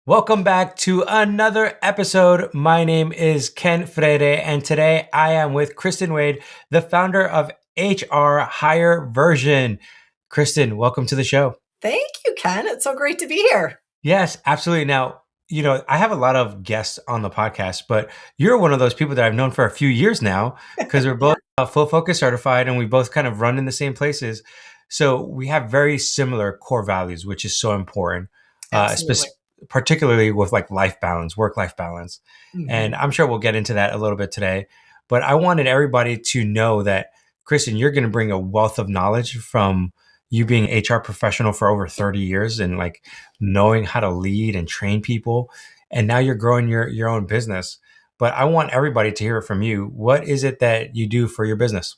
Welcome back to another episode. My name is Ken Freire, and today I am with Kristen Wade, the founder of HR HireVersion. Kristen, welcome to the show. Thank you, Ken. It's so great to be here. Yes, absolutely. Now, I have a lot of guests on the podcast, but you're one of those people that I've known for a few years now because we're both full focus certified and we both kind of run in the same places. So we have very similar core values, which is so important, Absolutely. particularly with like life balance, work-life balance. And I'm sure we'll get into that a little bit today. But I wanted everybody to know that, Kristen, you're going to bring a wealth of knowledge from you being an HR professional for over 30 years and like knowing how to lead and train people. And now you're growing your own business. But I want everybody to hear it from you. What is it that you do for your business?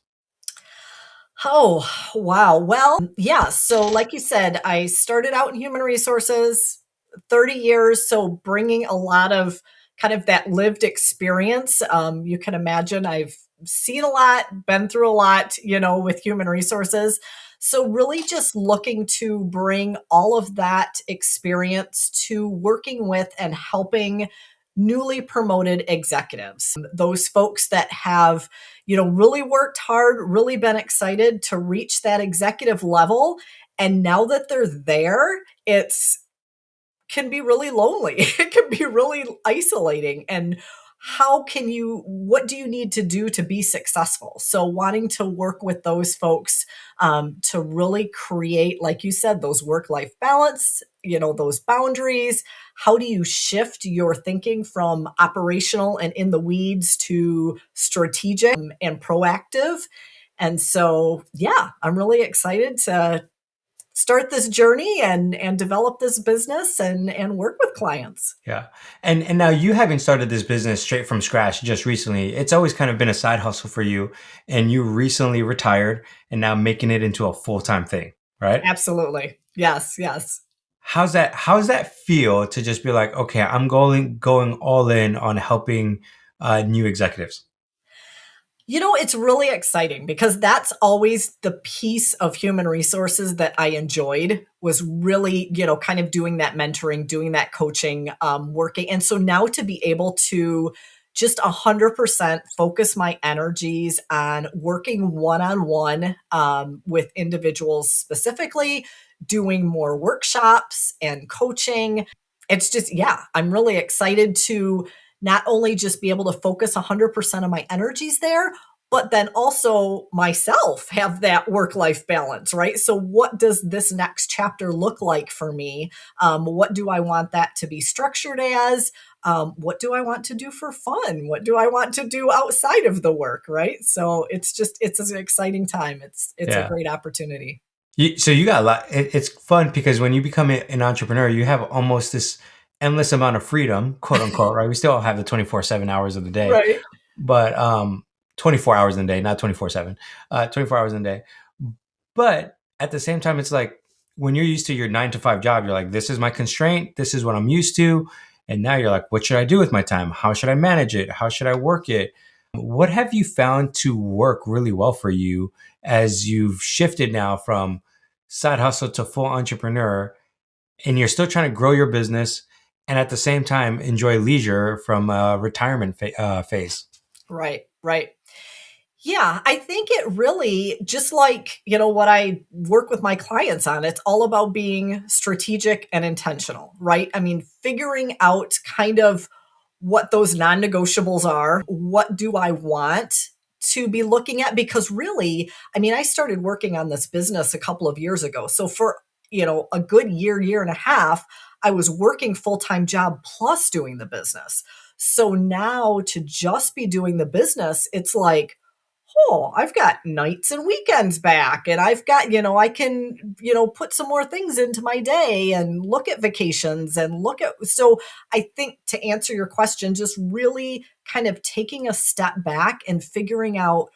Oh, wow. Well, yeah. So, like you said, I started out in human resources, 30 years. So, bringing a lot of kind of that lived experience. You can imagine I've seen a lot, been through a lot, with human resources. So, really just looking to bring all of that experience to working with and helping newly promoted executives, those folks that have really worked hard, really been excited to reach that executive level. And now that they're there, it's can be really lonely. It can be really isolating. And what do you need to do to be successful? So, wanting to work with those folks to really create, like you said, those work life balance, those boundaries. How do you shift your thinking from operational and in the weeds to strategic and proactive? And so, yeah, I'm really excited to start this journey and develop this business and work with clients. Yeah. And now you having started this business straight from scratch just recently, it's always kind of been a side hustle for you. And you recently retired and now making it into a full-time thing, right? Absolutely. Yes, yes. How's that feel to just be like, okay, I'm going all in on helping new executives? It's really exciting because that's always the piece of human resources that I enjoyed was really, kind of doing that mentoring, doing that coaching, working. And so now to be able to just 100% focus my energies on working one-on-one with individuals specifically, doing more workshops and coaching. It's just, yeah, I'm really excited to not only just be able to focus 100% of my energies there, but then also myself have that work life balance, right? So, what does this next chapter look like for me? What do I want that to be structured as? What do I want to do for fun? What do I want to do outside of the work, right? So, it's an exciting time. It's a Yeah. great opportunity. So you got a lot. It's fun because when you become an entrepreneur, you have almost this endless amount of freedom, quote unquote, right? We still have the 24/7 hours of the day, Right. but 24 hours in a day, not 24/7, 24 hours in a day. But at the same time, it's like when you're used to your 9 to 5 job, you're like, this is my constraint. This is what I'm used to. And now you're like, what should I do with my time? How should I manage it? How should I work it? What have you found to work really well for you as you've shifted now from side hustle to full entrepreneur and you're still trying to grow your business and at the same time enjoy leisure from a retirement phase? Right. Right. Yeah, I think it really just like, what I work with my clients on, it's all about being strategic and intentional, right? I mean, figuring out kind of what those non-negotiables are. What do I want to be looking at? Because really, I mean, I started working on this business a couple of years ago. So for, a good year and a half, I was working full-time job plus doing the business. So now to just be doing the business, it's like, oh, I've got nights and weekends back, and I've got, I can, put some more things into my day and look at vacations and look at. So I think to answer your question, just really kind of taking a step back and figuring out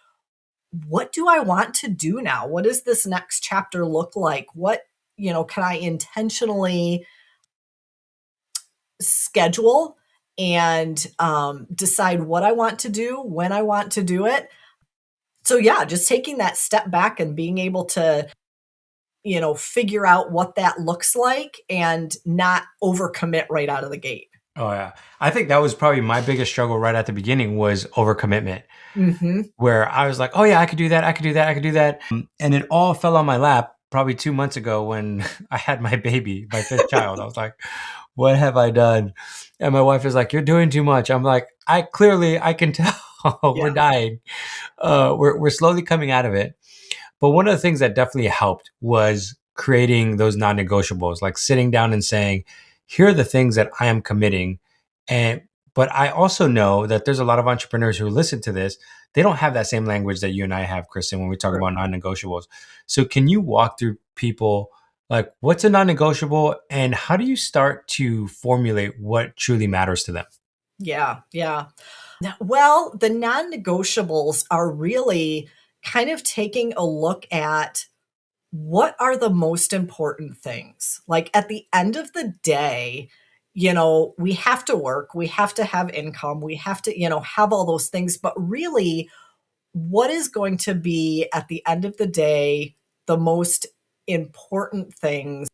what do I want to do now? What does this next chapter look like? What, can I intentionally schedule and decide what I want to do, when I want to do it? So yeah, just taking that step back and being able to, figure out what that looks like and not overcommit right out of the gate. Oh yeah. I think that was probably my biggest struggle right at the beginning was overcommitment, Hmm. where I was like, oh yeah, I could do that. I could do that. I could do that. And it all fell on my lap probably 2 months ago when I had my baby, my fifth child. I was like, what have I done? And my wife is like, you're doing too much. I'm like, I can tell we're Yeah, dying. We're slowly coming out of it. But one of the things that definitely helped was creating those non-negotiables, like sitting down and saying, here are the things that I am committing. And but I also know that there's a lot of entrepreneurs who listen to this. They don't have that same language that you and I have, Kristen, when we talk true. about non-negotiables. So can you walk through people like what's a non-negotiable and how do you start to formulate what truly matters to them? Yeah, yeah. Well, the non-negotiables are really kind of taking a look at what are the most important things? Like at the end of the day, we have to work, we have to have income, we have to, have all those things. But really, what is going to be at the end of the day the most important things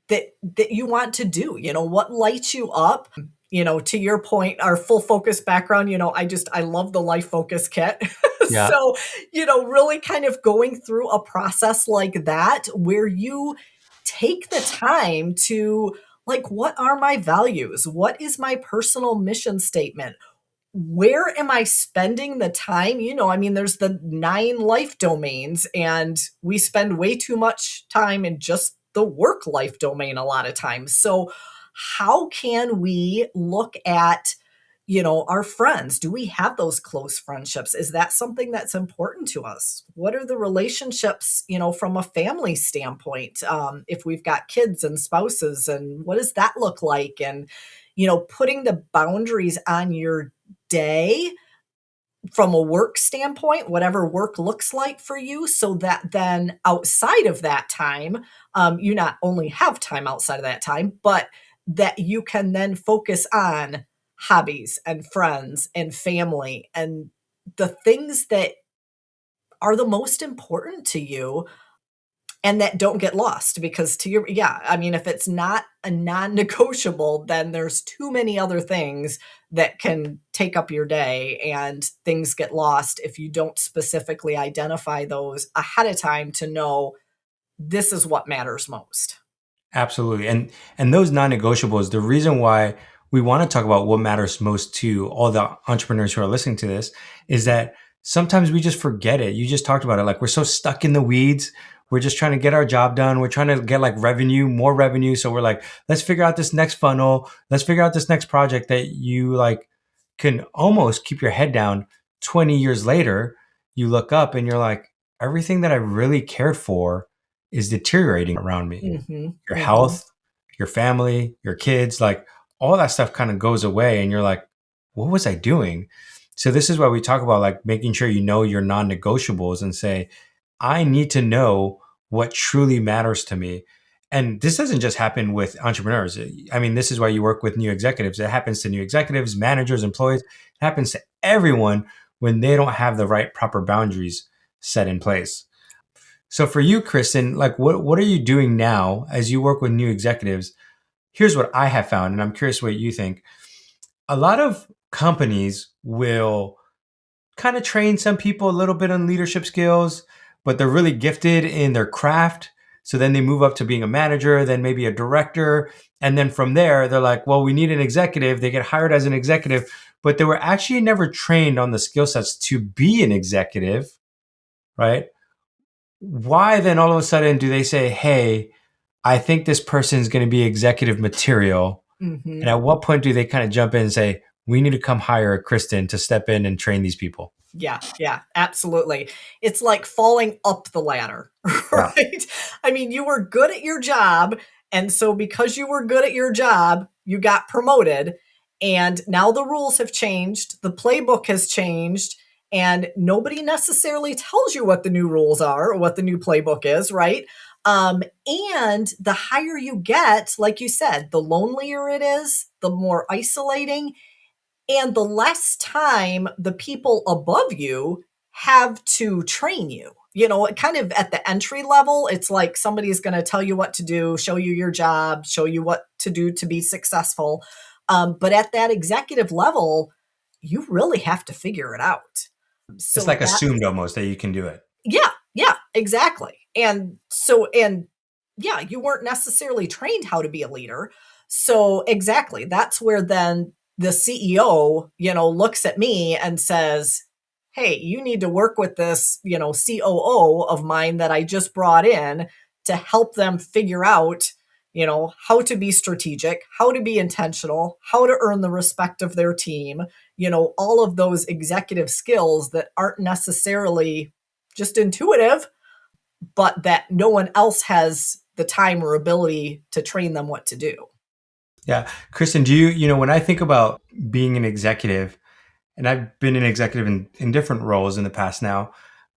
that you want to do? What lights you up? To your point, our full focus background, I love the life focus kit. Yeah, So, really kind of going through a process like that where you take the time to, like, what are my values? What is my personal mission statement? Where am I spending the time? I mean, there's the 9 life domains, and we spend way too much time in just the work life domain a lot of times. So, how can we look at, our friends? Do we have those close friendships? Is that something that's important to us? What are the relationships, from a family standpoint? If we've got kids and spouses, and what does that look like? And, putting the boundaries on your day from a work standpoint, whatever work looks like for you, so that then outside of that time, you not only have time outside of that time, but that you can then focus on hobbies and friends and family and the things that are the most important to you and that don't get lost. Because to your yeah, I mean, if it's not a non-negotiable, then there's too many other things that can take up your day, and things get lost if you don't specifically identify those ahead of time to know this is what matters most. absolutely. And those non-negotiables, the reason why we want to talk about what matters most to all the entrepreneurs who are listening to this is that sometimes we just forget it. You just talked about it. Like we're so stuck in the weeds. We're just trying to get our job done. We're trying to get like revenue, more revenue. So we're like, let's figure out this next funnel. Let's figure out this next project that you like can almost keep your head down. 20 years later, you look up and you're like, everything that I really cared for is deteriorating around me. Mhm, Your mhm. health, your family, your kids, like all that stuff kind of goes away and you're like, what was I doing? So this is why we talk about like making sure you know your non-negotiables and say, I need to know what truly matters to me. And this doesn't just happen with entrepreneurs. I mean, this is why you work with new executives. It happens to new executives, managers, employees. It happens to everyone when they don't have the right proper boundaries set in place. So for you, Kristen, like what are you doing now as you work with new executives? Here's what I have found, and I'm curious what you think. A lot of companies will kind of train some people a little bit on leadership skills, but they're really gifted in their craft. So then they move up to being a manager, then maybe a director. And then from there, they're like, well, we need an executive. They get hired as an executive, but they were actually never trained on the skill sets to be an executive, right? Why then all of a sudden do they say, hey, I think this person is going to be executive material? And Mhm. at what point do they kind of jump in and say, we need to come hire a Kristen to step in and train these people? Yeah, yeah, absolutely. It's like falling up the ladder, Yeah. right? I mean, you were good at your job, and so because you were good at your job, you got promoted, and now the rules have changed, the playbook has changed, and nobody necessarily tells you what the new rules are or what the new playbook is, right? Um, and the higher you get, like you said, the lonelier it is, the more isolating, and the less time the people above you have to train you. kind of at the entry level, it's like somebody's going to tell you what to do, show you your job, show you what to do to be successful. But at that executive level, you really have to figure it out. It's So like assumed almost that you can do it. yeah, exactly. And yeah, you weren't necessarily trained how to be a leader. So exactly, that's where then the CEO, looks at me and says, "Hey, you need to work with this, COO of mine that I just brought in to help them figure out, how to be strategic, how to be intentional, how to earn the respect of their team, all of those executive skills that aren't necessarily just intuitive, but that no one else has the time or ability to train them what to do." Yeah. Kristen, when I think about being an executive, and I've been an executive in different roles in the past now,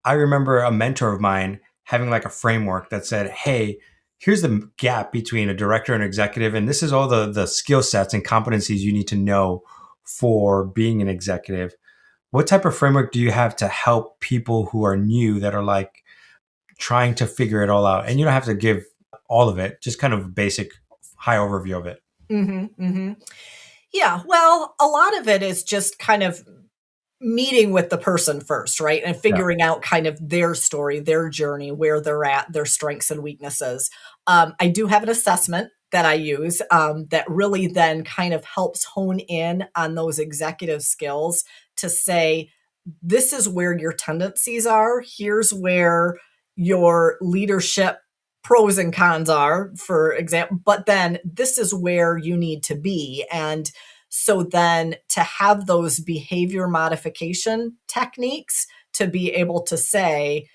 I remember a mentor of mine having like a framework that said, hey, here's the gap between a director and executive. And this is all the skill sets and competencies you need to know for being an executive. What type of framework do you have to help people who are new that are like trying to figure it all out? And you don't have to give all of it, just kind of a basic high overview of it. Yeah, well, a lot of it is just kind of meeting with the person first, right? And Yeah. figuring out kind of their story, their journey, where they're at, their strengths and weaknesses. I do have an assessment that I use that really then kind of helps hone in on those executive skills to say, this is where your tendencies are. Here's where your leadership pros and cons are, for example, but then this is where you need to be. And so then to have those behavior modification techniques to be able to say,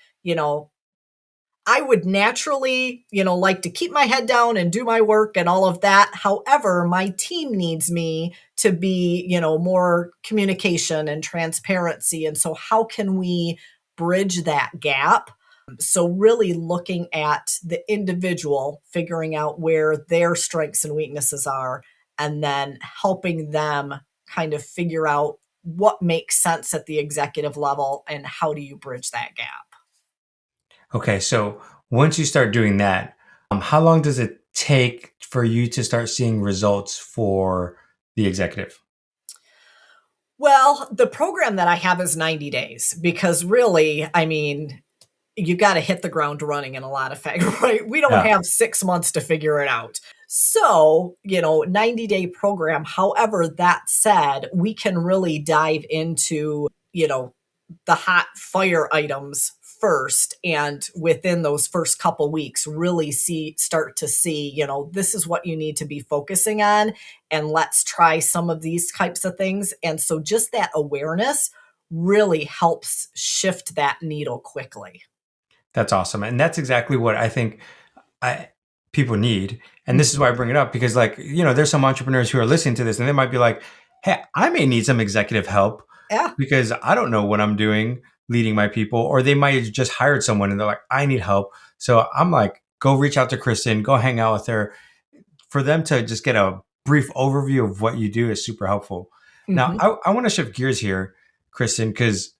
I would naturally, like to keep my head down and do my work and all of that. However, my team needs me to be, more communication and transparency. And so how can we bridge that gap? So really looking at the individual, figuring out where their strengths and weaknesses are, and then helping them kind of figure out what makes sense at the executive level and how do you bridge that gap. Okay, so once you start doing that, how long does it take for you to start seeing results for the executive? Well, the program that I have is 90 days because really, I mean, you got to hit the ground running in a lot of fact, right? We don't Yeah. have 6 months to figure it out. So, 90-day program. However, that said, we can really dive into, the hot fire items first, and within those first couple weeks really start to see, this is what you need to be focusing on, and let's try some of these types of things. And so just that awareness really helps shift that needle quickly. That's awesome. And that's exactly what I think I people need. And this is Mhm. why I bring it up because there's some entrepreneurs who are listening to this and they might be like, "Hey, I may need some executive help Yeah. because I don't know what I'm doing leading my people." Or they might have just hired someone and they're like, "I need help." So I'm like, "Go reach out to Kristen, go hang out with her." For them to just get a brief overview of what you do is super helpful. Now, Mhm. I want to shift gears here, Kristen, because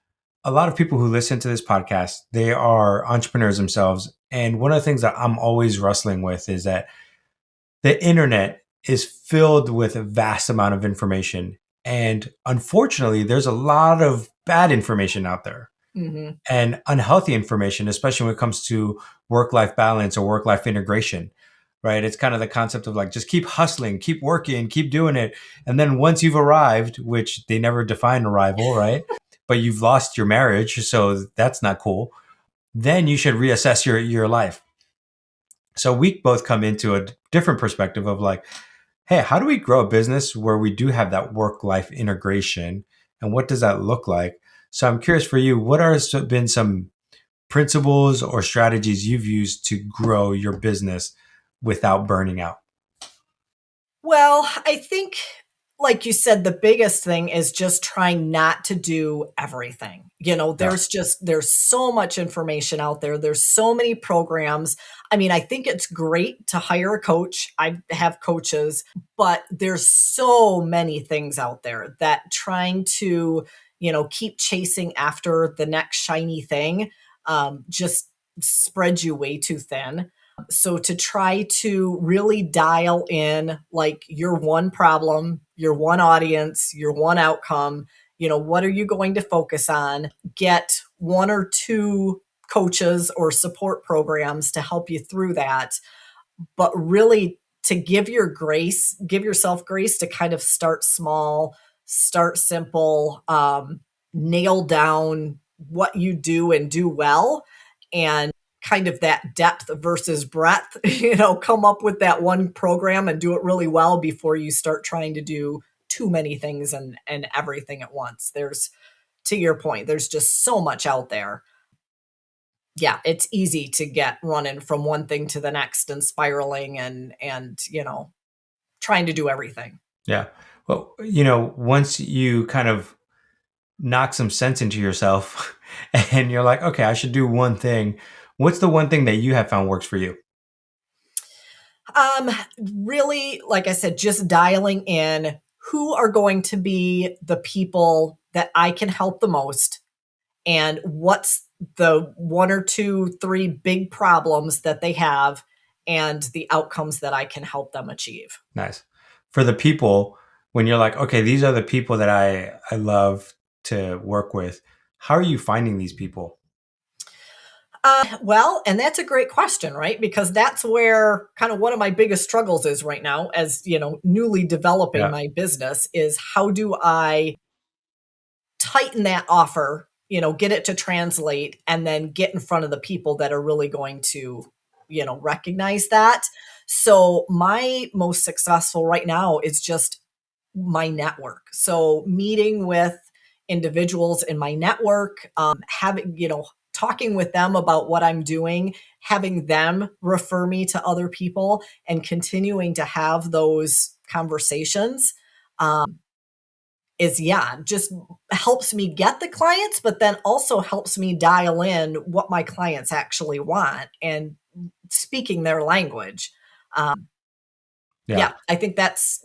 a lot of people who listen to this podcast, they are entrepreneurs themselves. And one of the things that I'm always wrestling with is that the internet is filled with a vast amount of information. And unfortunately, there's a lot of bad information out there Mhm. and unhealthy information, especially when it comes to work life balance or work life integration, right? It's kind of the concept of like, just keep hustling, keep working, keep doing it. And then once you've arrived, which they never define arrival, right? But you've lost your marriage. So that's not cool. Then you should reassess your life. So we both come into a different perspective of like, hey, how do we grow a business where we do have that work life integration? And what does that look like? So I'm curious for you, what are been some principles or strategies you've used to grow your business without burning out? Well, I think, like you said, the biggest thing is just trying not to do everything. Yeah. There's so much information out there. There's so many programs. I mean, I think it's great to hire a coach. I have coaches, but there's so many things out there that trying to, keep chasing after the next shiny thing just spreads you way too thin. So to try to really dial in like your one problem, your one audience, your one outcome, what are you going to focus on? Get one or two coaches or support programs to help you through that, but really to give yourself grace to kind of start small, start simple, nail down what you do and do well, and kind of that depth versus breadth, come up with that one program and do it really well before you start trying to do too many things and everything at once. To your point, there's just so much out there. Yeah, it's easy to get running from one thing to the next and spiraling and trying to do everything. Yeah. Well, once you kind of knock some sense into yourself and you're like, okay, I should do one thing. What's the one thing that you have found works for you? Um, Really, like I said, just dialing in who are going to be the people that I can help the most and what's the one or two, three big problems that they have and the outcomes that I can help them achieve. Nice. For the people, when you're like, okay, these are the people that I love to work with, how are you finding these people? Well, and that's a great question, right? Because that's where kind of one of my biggest struggles is right now as, newly developing Yeah. my business is how do I tighten that offer, get it to translate and then get in front of the people that are really going to, recognize that. So my most successful right now is just my network. So meeting with individuals in my network, having, talking with them about what I'm doing, having them refer me to other people and continuing to have those conversations. Is just helps me get the clients, but then also helps me dial in what my clients actually want and speaking their language. Um, Yeah. yeah, I think that's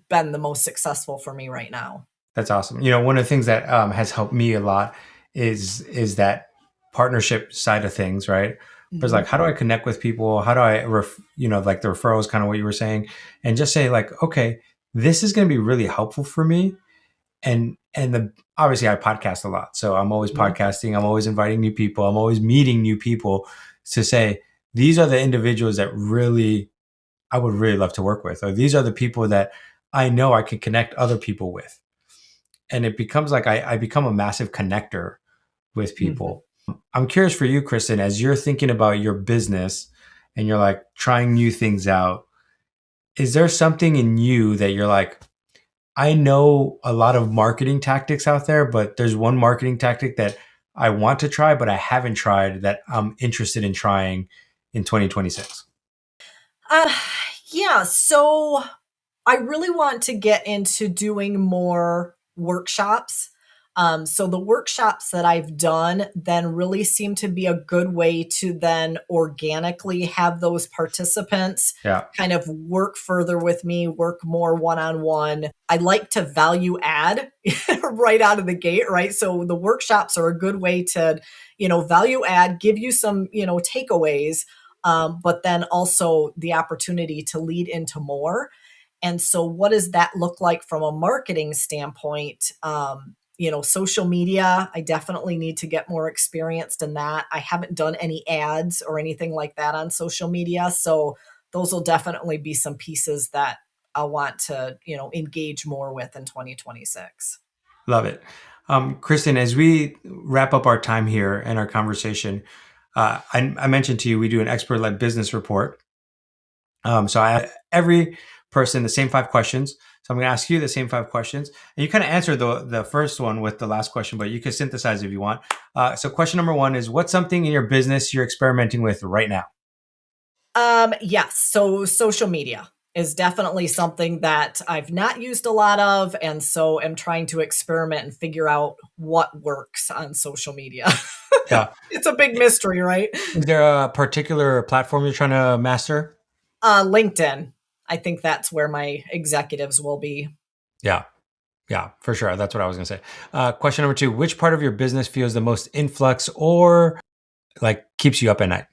been the most successful for me right now. That's awesome. One of the things that has helped me a lot is that partnership side of things, right? But it's like, Mhm. how do I connect with people? How do I, like the referrals, kind of what you were saying, and just say like, okay, this is going to be really helpful for me. And the obviously I podcast a lot, so I'm always Mhm. podcasting. I'm always inviting new people. I'm always meeting new people to say these are the individuals that really I would really love to work with, or these are the people that I know I can connect other people with. And it becomes like I become a massive connector with Mhm. people. I'm curious for you, Kristen, as you're thinking about your business and you're like trying new things out, is there something in you that you're like, I know a lot of marketing tactics out there, but there's one marketing tactic that I want to try, but I haven't tried that I'm interested in trying in 2026? Uh, yeah, so I really want to get into doing more workshops. So the workshops that I've done then really seem to be a good way to then organically have those participants Yeah. kind of work further with me, work more one-on-one. I like to value add right out of the gate, right? So the workshops are a good way to, value add, give you some, takeaways, but then also the opportunity to lead into more. And so, what does that look like from a marketing standpoint? Social media, I definitely need to get more experienced in that. I haven't done any ads or anything like that on social media. So, those will definitely be some pieces that I want to, engage more with in 2026. Love it. Kristen, as we wrap up our time here and our conversation, I mentioned to you we do an expert led business report. So I ask every person the same 5 questions. So I'm going to ask you the same 5 questions, and you kind of answer the first one with the last question, but you can synthesize if you want. So question number one is, what's something in your business you're experimenting with right now? Yes. So social media is definitely something that I've not used a lot of. And so am trying to experiment and figure out what works on social media. Yeah. It's a big mystery, right? Is there a particular platform you're trying to master? LinkedIn. I think that's where my executives will be. Yeah. Yeah, for sure. That's what I was going to say. Question number two, which part of your business feels the most influx or like keeps you up at night?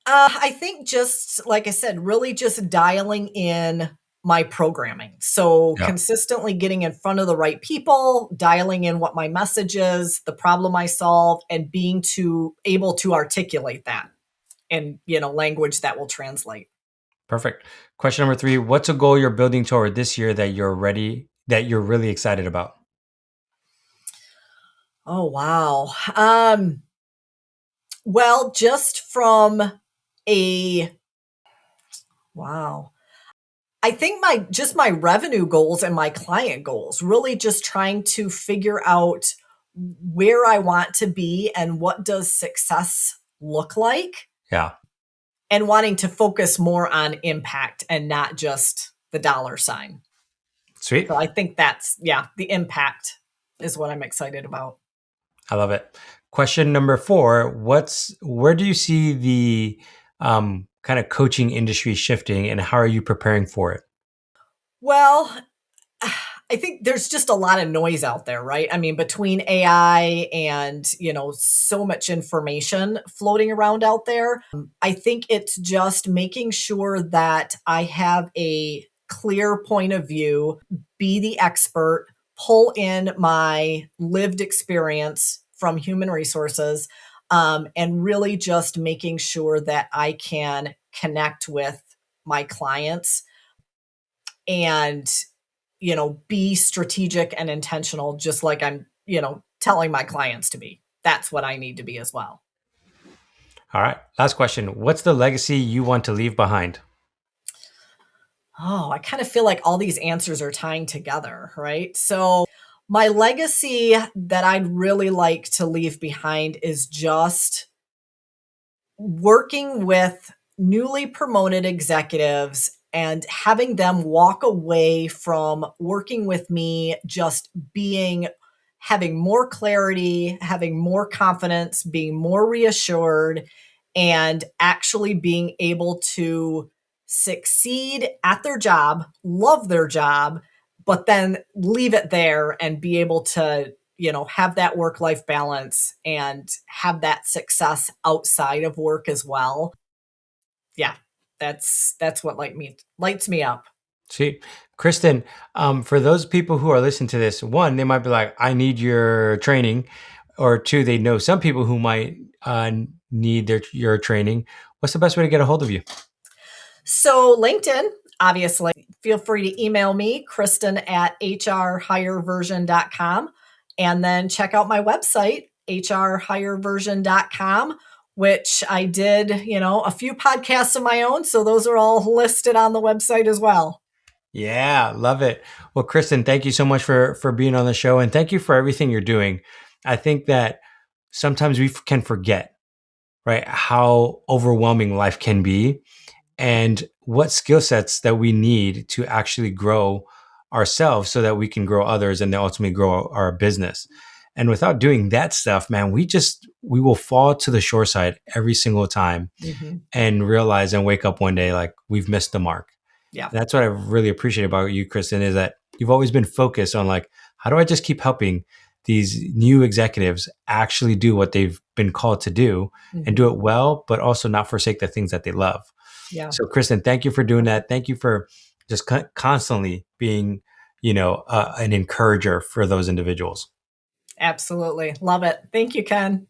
I think just like I said, really just dialing in my programming. So Yeah, consistently getting in front of the right people, dialing in what my message is, the problem I solve, and being able to articulate that in, language that will translate. perfect. Question number 3, what's a goal you're building toward this year that you're really excited about? Oh wow. Well, just from a wow. I think my revenue goals and my client goals, really just trying to figure out where I want to be and what does success look like, Yeah. and wanting to focus more on impact and not just the dollar sign. Sweet. So I think that's, yeah, the impact is what I'm excited about. I love it. Question number 4, where do you see the kind of coaching industry shifting, and how are you preparing for it? Well, I think there's just a lot of noise out there, right? I mean, between AI and, so much information floating around out there. I think it's just making sure that I have a clear point of view, be the expert, pull in my lived experience from human resources, and really just making sure that I can connect with my clients and be strategic and intentional, just like I'm, telling my clients to be. That's what I need to be as well. All right. Last question. What's the legacy you want to leave behind? Oh, I kind of feel like all these answers are tying together, right? So, my legacy that I'd really like to leave behind is just working with newly promoted executives and having them walk away from working with me just having more clarity, having more confidence, being more reassured, and actually being able to succeed at their job, love their job, but then leave it there and be able to have that work life balance and have that success outside of work as well. Yeah, that's what lights me up. See, Kristen, for those people who are listening to this, one, they might be like, I need your training. Or two, they know some people who might need your training. What's the best way to get a hold of you? So LinkedIn, obviously, feel free to email me, Kristen at HRHireVersion.com, and then check out my website, HRHireVersion.com, which I did, a few podcasts of my own. So those are all listed on the website as well. Yeah, love it. Well, Kristen, thank you so much for being on the show, and thank you for everything you're doing. I think that sometimes we can forget, right, how overwhelming life can be, and what skill sets that we need to actually grow ourselves so that we can grow others and then ultimately grow our business. And without doing that stuff, man, we will fall to the shore side every single time Mm-hmm. and realize and wake up one day like we've missed the mark. Yeah. And that's what I really appreciate about you, Kristen, is that you've always been focused on like, how do I just keep helping these new executives actually do what they've been called to do and do Mm-hmm. it well, but also not forsake the things that they love. Yeah. So, Kristen, thank you for doing that. Thank you for just constantly being, an encourager for those individuals. Absolutely. Love it. Thank you, Ken.